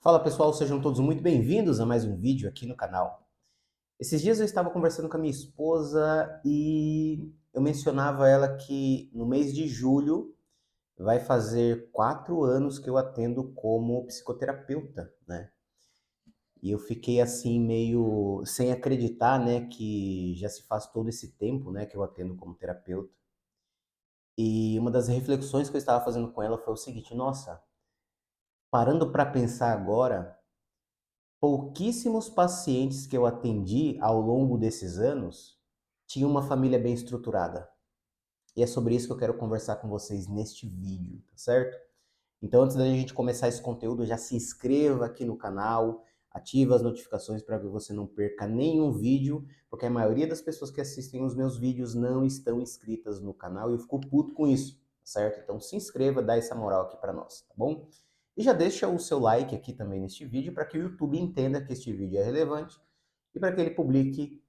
Fala pessoal, sejam todos muito bem-vindos a mais um vídeo aqui no canal. Esses dias eu estava conversando com a minha esposa e eu mencionava a ela que no mês de julho vai fazer 4 anos que eu atendo como psicoterapeuta, né? E eu fiquei assim meio sem acreditar, né, que já se faz todo esse tempo, né, que eu atendo como terapeuta. E uma das reflexões que eu estava fazendo com ela foi o seguinte: nossa, parando para pensar agora, pouquíssimos pacientes que eu atendi ao longo desses anos tinham uma família bem estruturada. E é sobre isso que eu quero conversar com vocês neste vídeo, tá certo? Então, antes da gente começar esse conteúdo, já se inscreva aqui no canal, ative as notificações para que você não perca nenhum vídeo, porque a maioria das pessoas que assistem os meus vídeos não estão inscritas no canal e eu fico puto com isso, tá certo? Então, se inscreva, dá essa moral aqui para nós, tá bom? E já deixa o seu like aqui também neste vídeo para que o YouTube entenda que este vídeo é relevante e para que ele publique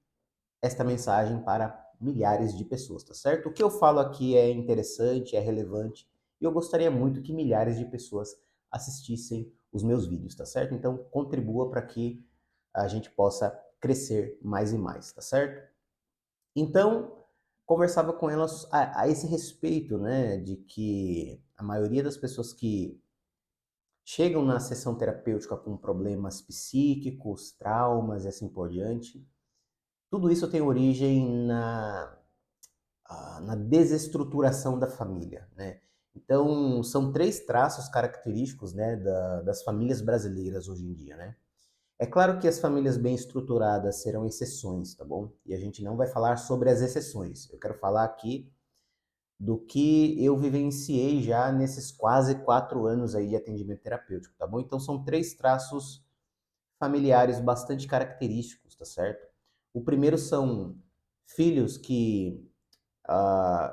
esta mensagem para milhares de pessoas, tá certo? O que eu falo aqui é interessante, é relevante e eu gostaria muito que milhares de pessoas assistissem os meus vídeos, tá certo? Então contribua para que a gente possa crescer mais e mais, tá certo? Então, conversava com elas a esse respeito, né, de que a maioria das pessoas que chegam na sessão terapêutica com problemas psíquicos, traumas e assim por diante. Tudo isso tem origem na desestruturação da família, né? Então, são três traços característicos, né, das famílias brasileiras hoje em dia, né? É claro que as famílias bem estruturadas serão exceções, tá bom? E a gente não vai falar sobre as exceções. Eu quero falar aqui do que eu vivenciei já nesses quase 4 anos aí de atendimento terapêutico, tá bom? Então são três traços familiares bastante característicos, tá certo? O primeiro são filhos que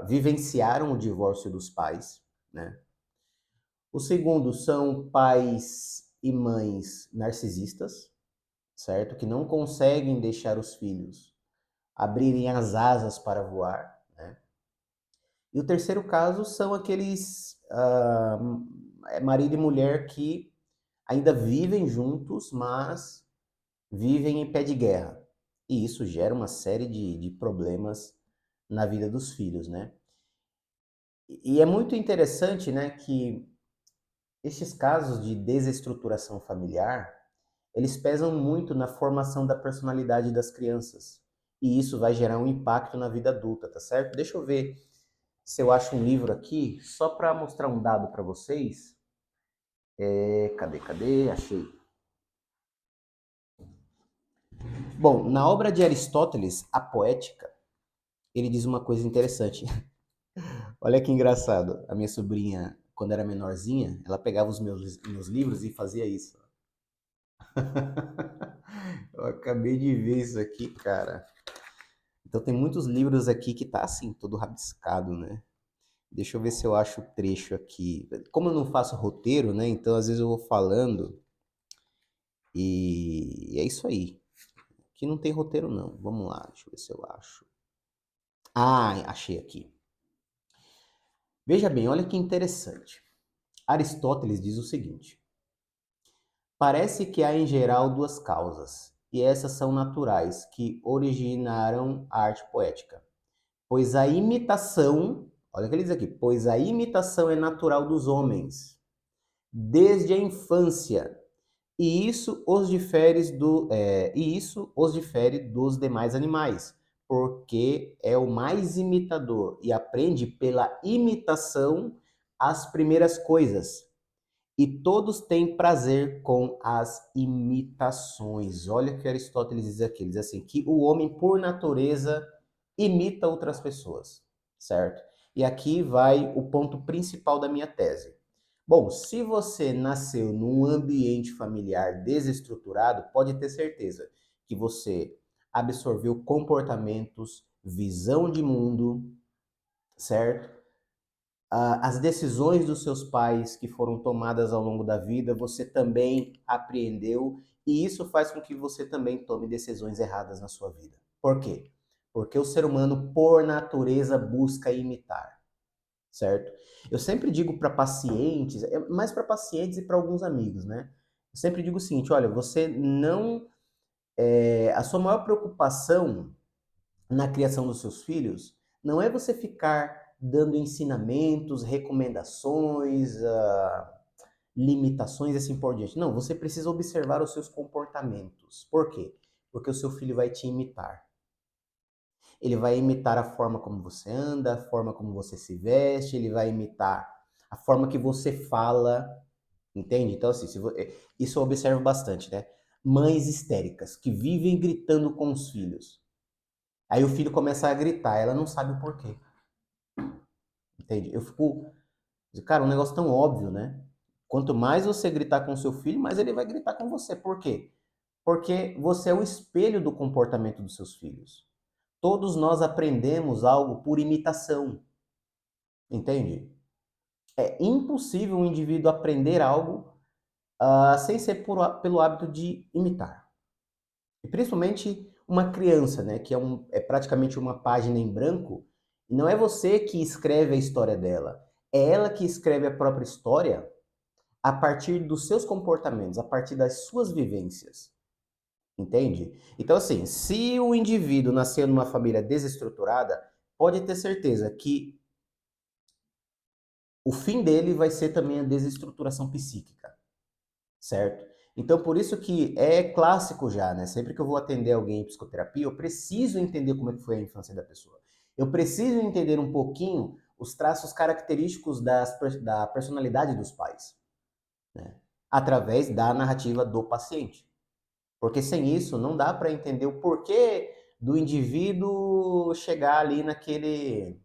vivenciaram o divórcio dos pais, né? O segundo são pais e mães narcisistas, certo? Que não conseguem deixar os filhos abrirem as asas para voar, né? E o terceiro caso são aqueles marido e mulher que ainda vivem juntos, mas vivem em pé de guerra. E isso gera uma série de problemas na vida dos filhos, né? E é muito interessante, né, que estes casos de desestruturação familiar, eles pesam muito na formação da personalidade das crianças. E isso vai gerar um impacto na vida adulta, tá certo? Deixa eu ver se eu acho um livro aqui, só para mostrar um dado para vocês. Cadê? Achei. Bom, na obra de Aristóteles, A Poética, ele diz uma coisa interessante. Olha que engraçado. A minha sobrinha, quando era menorzinha, ela pegava os meus livros e fazia isso. Eu acabei de ver isso aqui, cara. Então tem muitos livros aqui que tá assim, todo rabiscado, né? Deixa eu ver se eu acho o trecho aqui. Como eu não faço roteiro, né? Então às vezes eu vou falando e é isso aí. Aqui não tem roteiro não. Vamos lá, deixa eu ver se eu acho. Ah, achei aqui. Veja bem, olha que interessante. Aristóteles diz o seguinte: parece que há em geral duas causas, e essas são naturais, que originaram a arte poética. Pois a imitação, olha o que ele diz aqui, pois a imitação é natural dos homens, desde a infância, e isso os difere dos demais animais, porque é o mais imitador e aprende pela imitação as primeiras coisas. E todos têm prazer com as imitações. Olha o que Aristóteles diz aqui. Ele diz assim, que o homem, por natureza, imita outras pessoas, certo? E aqui vai o ponto principal da minha tese. Bom, se você nasceu num ambiente familiar desestruturado, pode ter certeza que você absorveu comportamentos, visão de mundo, certo? As decisões dos seus pais que foram tomadas ao longo da vida, você também apreendeu, e isso faz com que você também tome decisões erradas na sua vida. Por quê? Porque o ser humano, por natureza, busca imitar, certo? Eu sempre digo para pacientes, mais para pacientes e para alguns amigos, né? Eu sempre digo o seguinte, olha, você não... a sua maior preocupação na criação dos seus filhos não é você ficar dando ensinamentos, recomendações, limitações e assim por diante. Não, você precisa observar os seus comportamentos. Por quê? Porque o seu filho vai te imitar. Ele vai imitar a forma como você anda, a forma como você se veste, ele vai imitar a forma que você fala, entende? Então, assim, isso eu observo bastante, né? Mães histéricas que vivem gritando com os filhos. Aí o filho começa a gritar, ela não sabe o porquê, entende? Eu fico, cara, um negócio tão óbvio, né? Quanto mais você gritar com seu filho, mais ele vai gritar com você. Por quê? Porque você é o espelho do comportamento dos seus filhos. Todos nós aprendemos algo por imitação, entende? É impossível um indivíduo aprender algo sem ser pelo hábito de imitar. E principalmente uma criança, né, que é praticamente uma página em branco, e não é você que escreve a história dela, é ela que escreve a própria história a partir dos seus comportamentos, a partir das suas vivências, entende? Então, assim, se o indivíduo nasceu numa família desestruturada, pode ter certeza que o fim dele vai ser também a desestruturação psíquica, certo? Então, por isso que é clássico já, né? Sempre que eu vou atender alguém em psicoterapia, eu preciso entender como é que foi a infância da pessoa. Eu preciso entender um pouquinho os traços característicos da personalidade dos pais, né? Através da narrativa do paciente. Porque sem isso, não dá para entender o porquê do indivíduo chegar ali naquele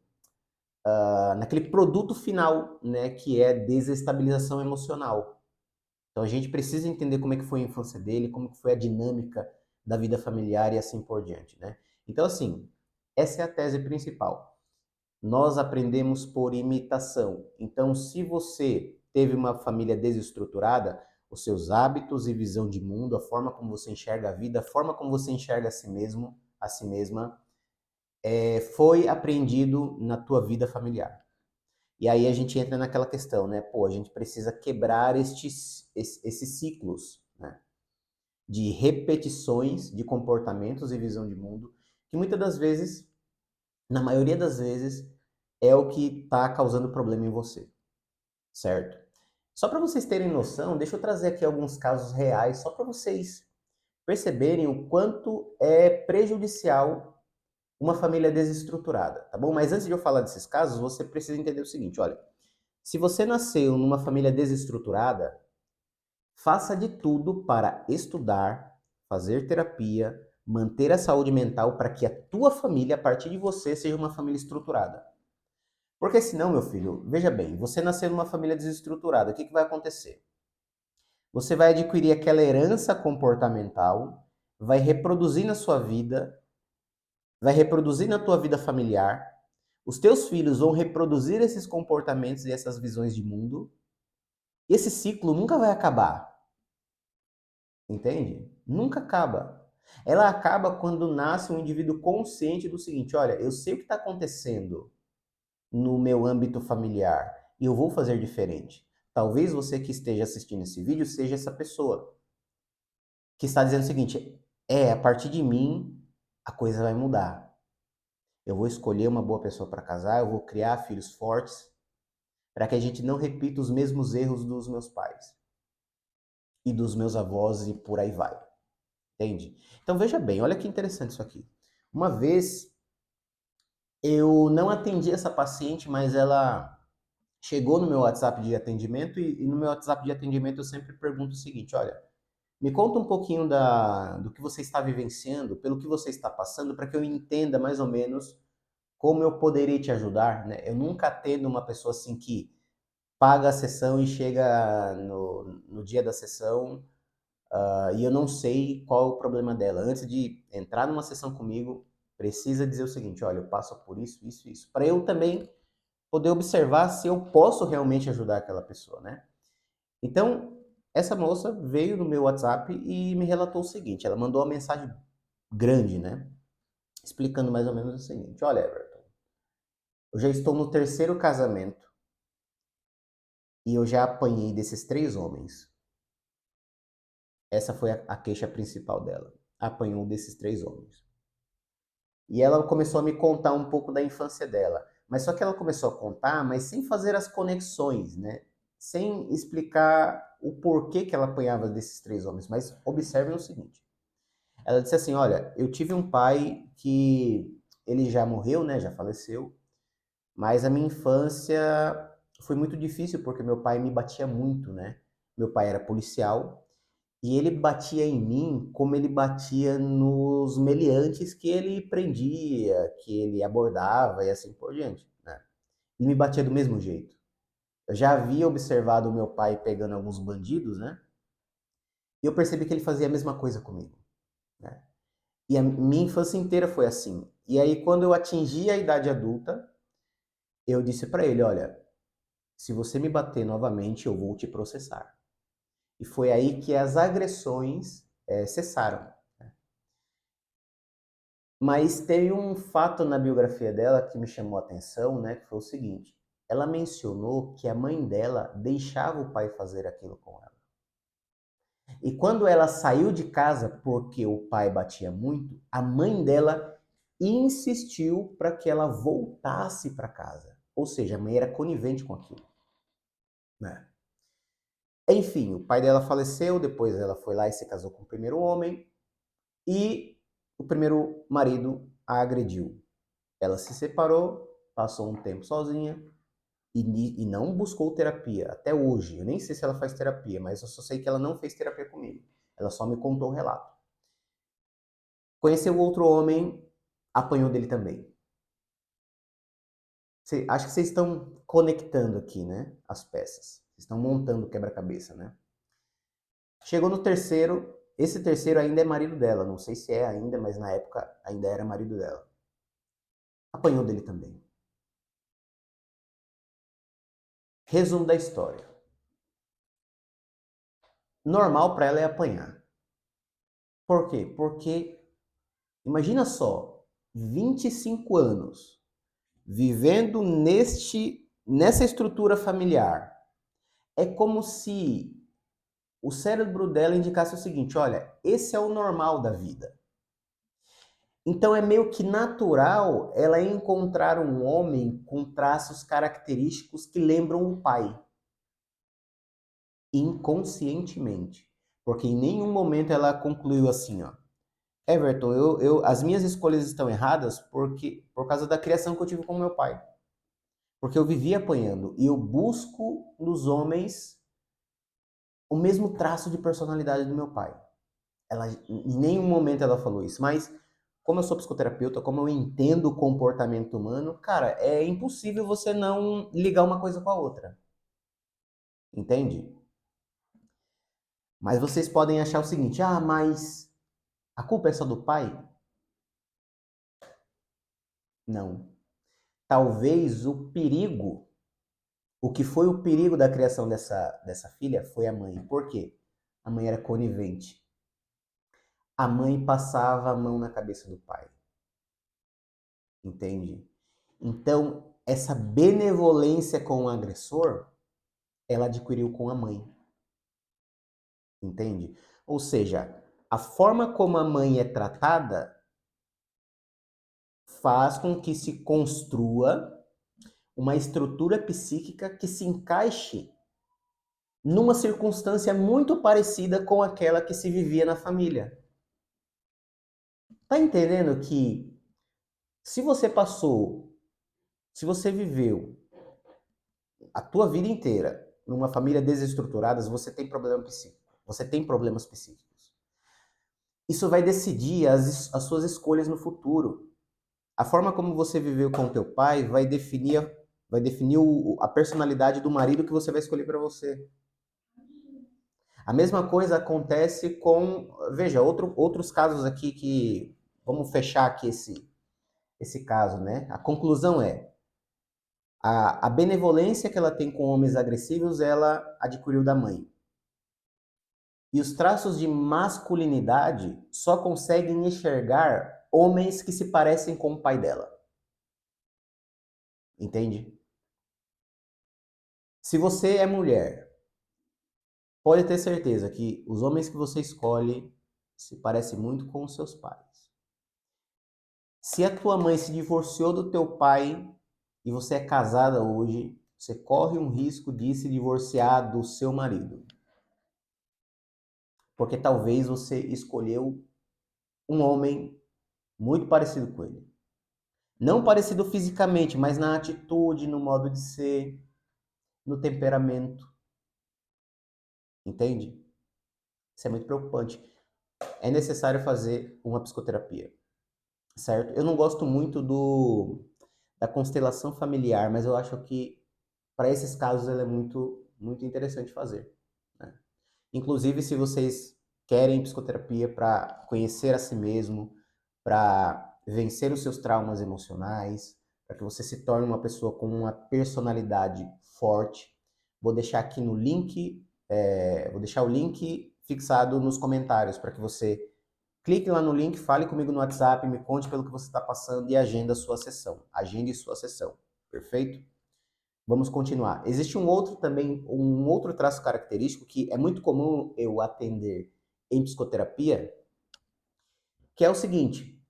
produto final, né? Que é desestabilização emocional. Então a gente precisa entender como é que foi a infância dele, como que foi a dinâmica da vida familiar e assim por diante, né? Então assim, essa é a tese principal. Nós aprendemos por imitação. Então se você teve uma família desestruturada, os seus hábitos e visão de mundo, a forma como você enxerga a vida, a forma como você enxerga a si mesmo, a si mesma, foi aprendido na tua vida familiar. E aí a gente entra naquela questão, né? Pô, a gente precisa quebrar esses ciclos, né? De repetições de comportamentos e visão de mundo, que muitas das vezes, na maioria das vezes, é o que está causando problema em você, certo? Só para vocês terem noção, deixa eu trazer aqui alguns casos reais, só para vocês perceberem o quanto é prejudicial uma família desestruturada, tá bom? Mas antes de eu falar desses casos, você precisa entender o seguinte, olha, se você nasceu numa família desestruturada, faça de tudo para estudar, fazer terapia, manter a saúde mental para que a tua família, a partir de você, seja uma família estruturada. Porque senão, meu filho, veja bem, você nasceu numa família desestruturada, o que vai acontecer? Você vai adquirir aquela herança comportamental, vai reproduzir na sua vida, vai reproduzir na tua vida familiar, os teus filhos vão reproduzir esses comportamentos e essas visões de mundo, e esse ciclo nunca vai acabar. Entende? Nunca acaba. Ela acaba quando nasce um indivíduo consciente do seguinte: olha, eu sei o que está acontecendo no meu âmbito familiar e eu vou fazer diferente. Talvez você que esteja assistindo esse vídeo seja essa pessoa que está dizendo o seguinte: a partir de mim a coisa vai mudar. Eu vou escolher uma boa pessoa para casar, eu vou criar filhos fortes para que a gente não repita os mesmos erros dos meus pais e dos meus avós e por aí vai. Entende? Então veja bem, olha que interessante isso aqui. Uma vez eu não atendi essa paciente, mas ela chegou no meu WhatsApp de atendimento e no meu WhatsApp de atendimento eu sempre pergunto o seguinte, olha, me conta um pouquinho do que você está vivenciando, pelo que você está passando, para que eu entenda mais ou menos como eu poderei te ajudar, né? Eu nunca atendo uma pessoa assim que paga a sessão e chega no dia da sessão e eu não sei qual é o problema dela. Antes de entrar numa sessão comigo, precisa dizer o seguinte: olha, eu passo por isso, isso, isso. Para eu também poder observar se eu posso realmente ajudar aquela pessoa, né? Então, essa moça veio no meu WhatsApp e me relatou o seguinte: ela mandou uma mensagem grande, né? Explicando mais ou menos o seguinte: olha, Everton, eu já estou no terceiro casamento e eu já apanhei desses três homens. Essa foi a queixa principal dela. Apanhou desses três homens. E ela começou a me contar um pouco da infância dela. Mas só que ela começou a contar, mas sem fazer as conexões, né? Sem explicar o porquê que ela apanhava desses três homens. Mas observem o seguinte. Ela disse assim, olha, eu tive um pai que ele já morreu, né? Já faleceu. Mas a minha infância foi muito difícil porque meu pai me batia muito, né? Meu pai era policial e ele batia em mim como ele batia nos meliantes que ele prendia, que ele abordava e assim por diante, né? Ele me batia do mesmo jeito. Eu já havia observado o meu pai pegando alguns bandidos, né? E eu percebi que ele fazia a mesma coisa comigo, né? E a minha infância inteira foi assim. E aí, quando eu atingi a idade adulta, eu disse para ele, olha, se você me bater novamente, eu vou te processar. E foi aí que as agressões cessaram. Mas teve um fato na biografia dela que me chamou a atenção, né? Que foi o seguinte: ela mencionou que a mãe dela deixava o pai fazer aquilo com ela. E quando ela saiu de casa porque o pai batia muito, a mãe dela insistiu para que ela voltasse para casa. Ou seja, a mãe era conivente com aquilo, né? Enfim, o pai dela faleceu, depois ela foi lá e se casou com o primeiro homem e o primeiro marido a agrediu. Ela se separou, passou um tempo sozinha e não buscou terapia até hoje. Eu nem sei se ela faz terapia, mas eu só sei que ela não fez terapia comigo. Ela só me contou o relato. Conheceu outro homem, apanhou dele também. Acho que vocês estão conectando aqui, né? As peças. Vocês estão montando o quebra-cabeça, né? Chegou no terceiro. Esse terceiro ainda é marido dela. Não sei se é ainda, mas na época ainda era marido dela. Apanhou dele também. Resumo da história. Normal para ela é apanhar. Por quê? Porque imagina só, 25 anos vivendo nessa estrutura familiar. É como se o cérebro dela indicasse o seguinte: olha, esse é o normal da vida. Então é meio que natural ela encontrar um homem com traços característicos que lembram o pai, inconscientemente. Porque em nenhum momento ela concluiu assim, ó. Everton, as minhas escolhas estão erradas por causa da criação que eu tive com meu pai. Porque eu vivia apanhando e eu busco nos homens o mesmo traço de personalidade do meu pai. Em nenhum momento ela falou isso, mas como eu sou psicoterapeuta, como eu entendo o comportamento humano, cara, é impossível você não ligar uma coisa com a outra. Entende? Mas vocês podem achar o seguinte: ah, mas a culpa é só do pai? Não. Talvez o que foi o perigo da criação dessa filha foi a mãe. Por quê? A mãe era conivente. A mãe passava a mão na cabeça do pai. Entende? Então, essa benevolência com o agressor, ela adquiriu com a mãe. Entende? Ou seja, a forma como a mãe é tratada faz com que se construa uma estrutura psíquica que se encaixe numa circunstância muito parecida com aquela que se vivia na família. Tá entendendo que se você passou, se você viveu a tua vida inteira numa família desestruturada, você tem problema psíquico, você tem problemas psíquicos. Isso vai decidir as suas escolhas no futuro. A forma como você viveu com o teu pai vai definir a personalidade do marido que você vai escolher para você. A mesma coisa acontece com, veja, outros casos aqui que, vamos fechar aqui esse caso, né? A conclusão é, a benevolência que ela tem com homens agressivos, ela adquiriu da mãe. E os traços de masculinidade só conseguem enxergar homens que se parecem com o pai dela. Entende? Se você é mulher Pode ter certeza que os homens que você escolhe se parecem muito com os seus pais. Se a tua mãe se divorciou do teu pai e você é casada hoje, você corre um risco de se divorciar do seu marido. Porque talvez você escolheu um homem muito parecido com ele. Não parecido fisicamente, mas na atitude, no modo de ser, no temperamento. Entende? Isso é muito preocupante. É necessário fazer uma psicoterapia, certo? Eu não gosto muito da constelação familiar, mas eu acho que para esses casos ela é muito interessante fazer, né? Inclusive, se vocês querem psicoterapia para conhecer a si mesmo, para vencer os seus traumas emocionais, para que você se torne uma pessoa com uma personalidade forte, vou deixar aqui no link, vou deixar o link fixado nos comentários para que você clique lá no link, fale comigo no WhatsApp, me conte pelo que você está passando e agenda a sua sessão. Agende sua sessão, perfeito? Vamos continuar. Existe um outro traço característico que é muito comum eu atender em psicoterapia, que é o seguinte: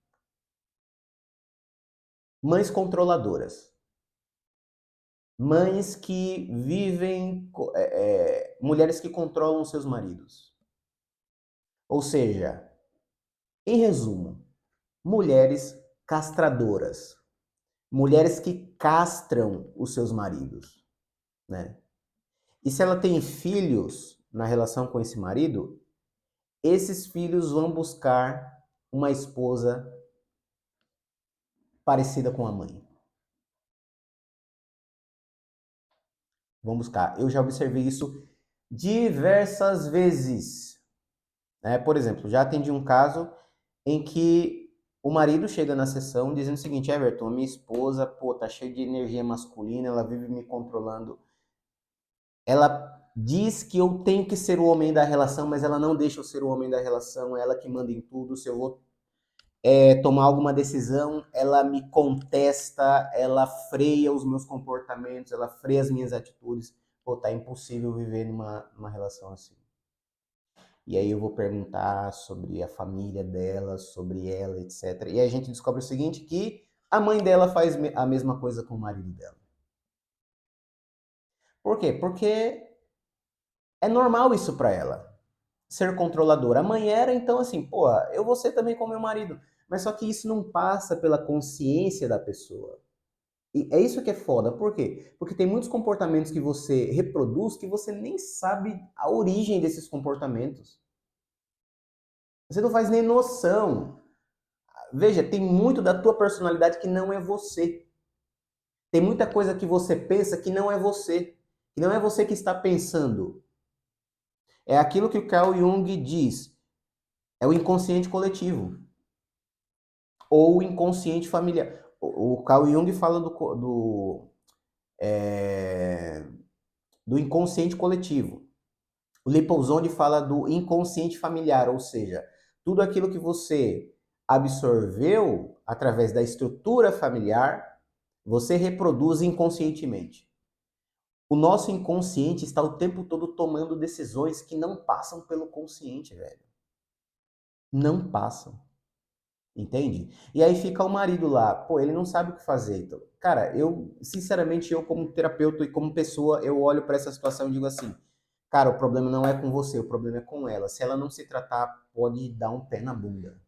mães controladoras. Mães que vivem, mulheres que controlam seus maridos. Ou seja, em resumo, mulheres castradoras. Mulheres que castram os seus maridos, né? E se ela tem filhos na relação com esse marido, esses filhos vão buscar uma esposa parecida com a mãe. Vão buscar. Eu já observei isso diversas vezes, né? Por exemplo, já atendi um caso em que o marido chega na sessão dizendo o seguinte: Everton, minha esposa, pô, tá cheia de energia masculina, ela vive me controlando. Ela diz que eu tenho que ser o homem da relação, mas ela não deixa eu ser o homem da relação, é ela que manda em tudo. Se eu vou tomar alguma decisão, ela me contesta, ela freia os meus comportamentos, ela freia as minhas atitudes. Pô, tá impossível viver numa relação assim. E aí eu vou perguntar sobre a família dela, sobre ela, etc. E aí a gente descobre o seguinte, que a mãe dela faz a mesma coisa com o marido dela. Por quê? Porque é normal isso para ela, ser controladora. A mãe era, então assim, pô, eu vou ser também com meu marido. Mas só que isso não passa pela consciência da pessoa. E é isso que é foda. Por quê? Porque tem muitos comportamentos que você reproduz que você nem sabe a origem desses comportamentos. Você não faz nem noção. Veja, tem muito da tua personalidade que não é você. Tem muita coisa que você pensa que não é você. Que não é você que está pensando. É aquilo que o Carl Jung diz. É o inconsciente coletivo. Ou o inconsciente familiar. O Carl Jung fala do inconsciente coletivo. O Lipovzone fala do inconsciente familiar, ou seja, tudo aquilo que você absorveu através da estrutura familiar, você reproduz inconscientemente. O nosso inconsciente está o tempo todo tomando decisões que não passam pelo consciente, velho. Não passam. Entende? E aí fica o marido lá, pô, ele não sabe o que fazer. Então, cara, sinceramente, eu como terapeuta e como pessoa, eu olho para essa situação e digo assim, cara, o problema não é com você, o problema é com ela. Se ela não se tratar, pode dar um pé na bunda.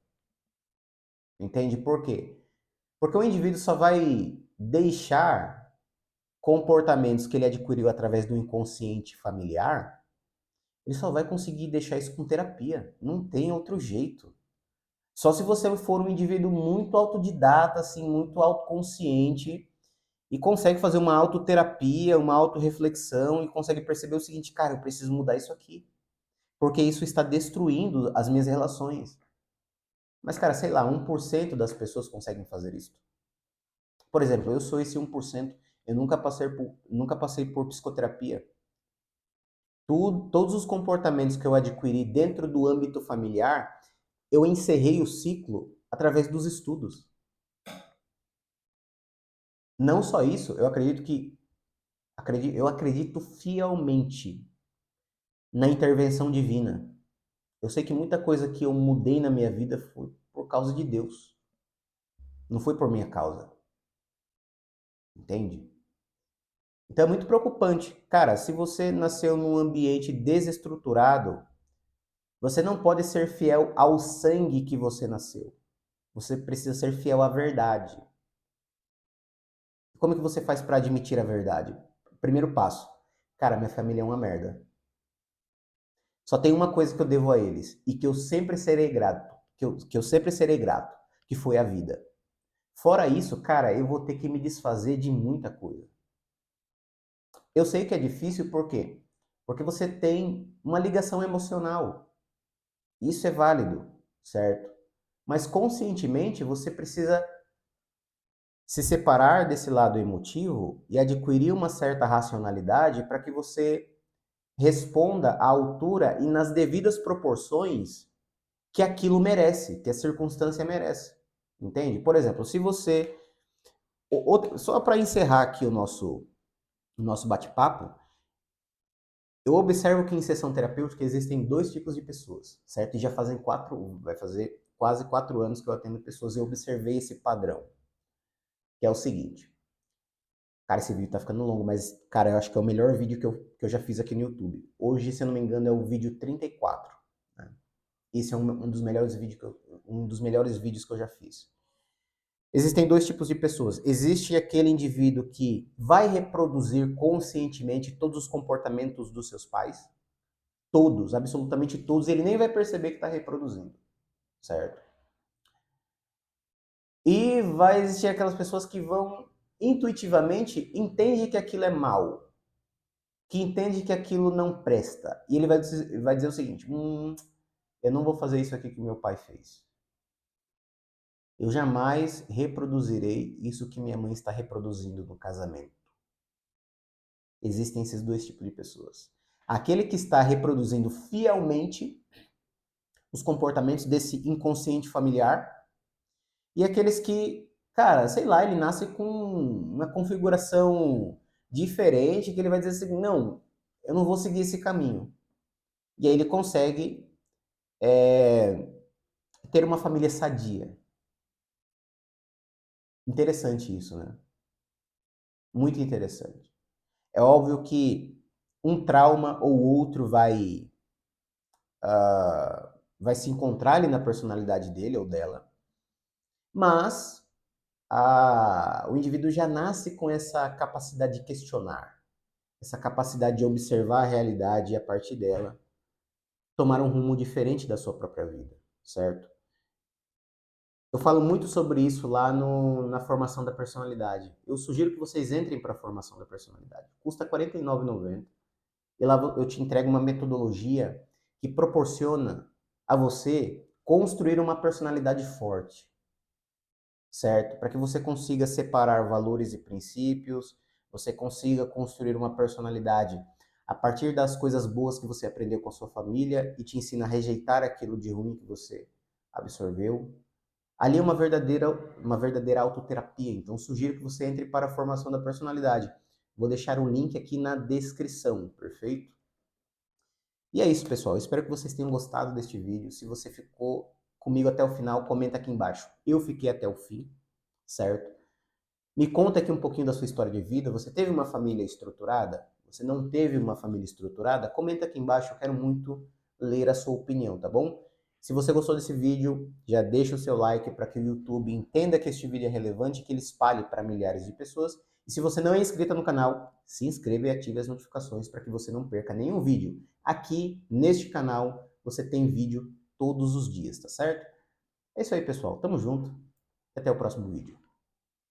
Entende? Por quê? Porque o indivíduo só vai deixar comportamentos que ele adquiriu através do inconsciente familiar, ele só vai conseguir deixar isso com terapia. Não tem outro jeito. Só se você for um indivíduo muito autodidata, assim, muito autoconsciente e consegue fazer uma autoterapia, uma autorreflexão e consegue perceber o seguinte, cara, eu preciso mudar isso aqui, porque isso está destruindo as minhas relações. Mas, cara, sei lá, 1% das pessoas conseguem fazer isso. Por exemplo, eu sou esse 1%, eu nunca passei por psicoterapia. Todos os comportamentos que eu adquiri dentro do âmbito familiar, eu encerrei o ciclo através dos estudos. Não só isso, eu acredito fielmente na intervenção divina. Eu sei que muita coisa que eu mudei na minha vida foi por causa de Deus. Não foi por minha causa. Entende? Então é muito preocupante. Cara, se você nasceu num ambiente desestruturado, você não pode ser fiel ao sangue que você nasceu. Você precisa ser fiel à verdade. Como que você faz para admitir a verdade? Primeiro passo. Cara, minha família é uma merda. Só tem uma coisa que eu devo a eles e que eu sempre serei grato, que eu sempre serei grato, que foi a vida. Fora isso, cara, eu vou ter que me desfazer de muita coisa. Eu sei que é difícil, por quê? Porque você tem uma ligação emocional. Isso é válido, certo? Mas conscientemente você precisa se separar desse lado emotivo e adquirir uma certa racionalidade para que você responda à altura e nas devidas proporções que aquilo merece, que a circunstância merece. Entende? Por exemplo, se você. Só para encerrar aqui o nosso bate-papo, eu observo que em sessão terapêutica existem dois tipos de pessoas, certo? E já vai fazer quase 4 anos que eu atendo pessoas e eu observei esse padrão, que é o seguinte. Cara, esse vídeo tá ficando longo, mas, cara, eu acho que é o melhor vídeo que eu já fiz aqui no YouTube. Hoje, se eu não me engano, é o vídeo 34. Né? Esse é um dos melhores vídeos que eu já fiz. Existem dois tipos de pessoas. Existe aquele indivíduo que vai reproduzir conscientemente todos os comportamentos dos seus pais. Todos, absolutamente todos. Ele nem vai perceber que está reproduzindo, certo? E vai existir aquelas pessoas que vão intuitivamente entender que aquilo é mal, que entende que aquilo não presta. E ele vai dizer o seguinte: eu não vou fazer isso aqui que meu pai fez. Eu jamais reproduzirei isso que minha mãe está reproduzindo no casamento. Existem esses dois tipos de pessoas. Aquele que está reproduzindo fielmente os comportamentos desse inconsciente familiar e aqueles que, cara, sei lá, ele nasce com uma configuração diferente que ele vai dizer assim, não, eu não vou seguir esse caminho. E aí ele consegue ter uma família sadia. Interessante isso, né? Muito interessante. É óbvio que um trauma ou outro vai se encontrar ali na personalidade dele ou dela, mas o indivíduo já nasce com essa capacidade de questionar, essa capacidade de observar a realidade e, a partir dela, tomar um rumo diferente da sua própria vida, certo? Eu falo muito sobre isso lá na formação da personalidade. Eu sugiro que vocês entrem para a formação da personalidade. Custa R$ 49,90. E lá eu te entrego uma metodologia que proporciona a você construir uma personalidade forte, certo? Para que você consiga separar valores e princípios, você consiga construir uma personalidade a partir das coisas boas que você aprendeu com a sua família e te ensina a rejeitar aquilo de ruim que você absorveu. Ali é uma verdadeira autoterapia, então sugiro que você entre para a formação da personalidade. Vou deixar o link aqui na descrição, perfeito? E é isso, pessoal. Espero que vocês tenham gostado deste vídeo. Se você ficou comigo até o final, comenta aqui embaixo. Eu fiquei até o fim, certo? Me conta aqui um pouquinho da sua história de vida. Você teve uma família estruturada? Você não teve uma família estruturada? Comenta aqui embaixo, eu quero muito ler a sua opinião, tá bom? Se você gostou desse vídeo, já deixa o seu like para que o YouTube entenda que este vídeo é relevante e que ele espalhe para milhares de pessoas. E se você não é inscrito no canal, se inscreva e ative as notificações para que você não perca nenhum vídeo. Aqui, neste canal, você tem vídeo todos os dias, tá certo? É isso aí, pessoal. Tamo junto. Até o próximo vídeo.